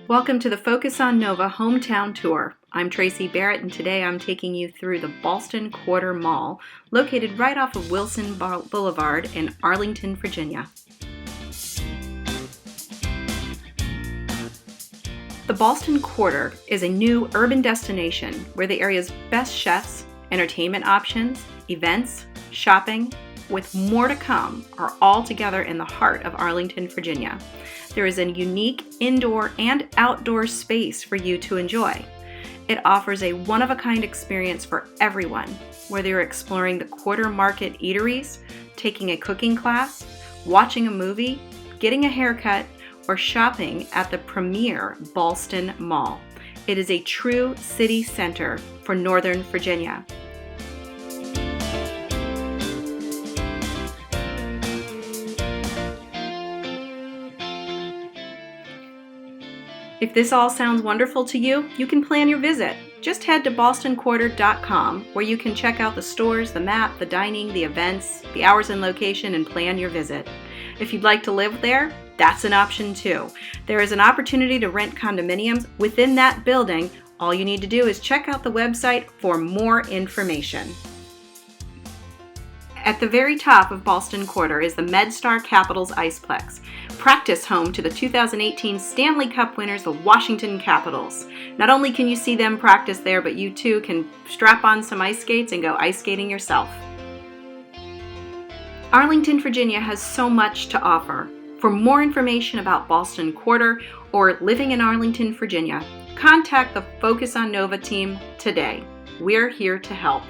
Welcome to the Focus on Nova Hometown Tour. I'm Tracey Barrett, and today I'm taking you through the Ballston Quarter Mall, located right off of Wilson Boulevard in Arlington, Virginia. The Ballston Quarter is a new urban destination where the area's best chefs, entertainment options, events, shopping, with more to come, are all together in the heart of Arlington, Virginia. There is a unique indoor and outdoor space for you to enjoy. It offers a one-of-a-kind experience for everyone, whether you're exploring the quarter market eateries, taking a cooking class, watching a movie, getting a haircut, or shopping at the premier Ballston Mall. It is a true city center for Northern Virginia. If this all sounds wonderful to you, you can plan your visit. Just head to ballstonquarter.com, where you can check out the stores, the map, the dining, the events, the hours and location, and plan your visit. If you'd like to live there, that's an option too. There is an opportunity to rent condominiums within that building. All you need to do is check out the website for more information. At the very top of Ballston Quarter is the MedStar Capitals Iceplex, practice home to the 2018 Stanley Cup winners, the Washington Capitals. Not only can you see them practice there, but you too can strap on some ice skates and go ice skating yourself. Arlington, Virginia has so much to offer. For more information about Ballston Quarter or living in Arlington, Virginia, contact the Focus on Nova team today. We're here to help.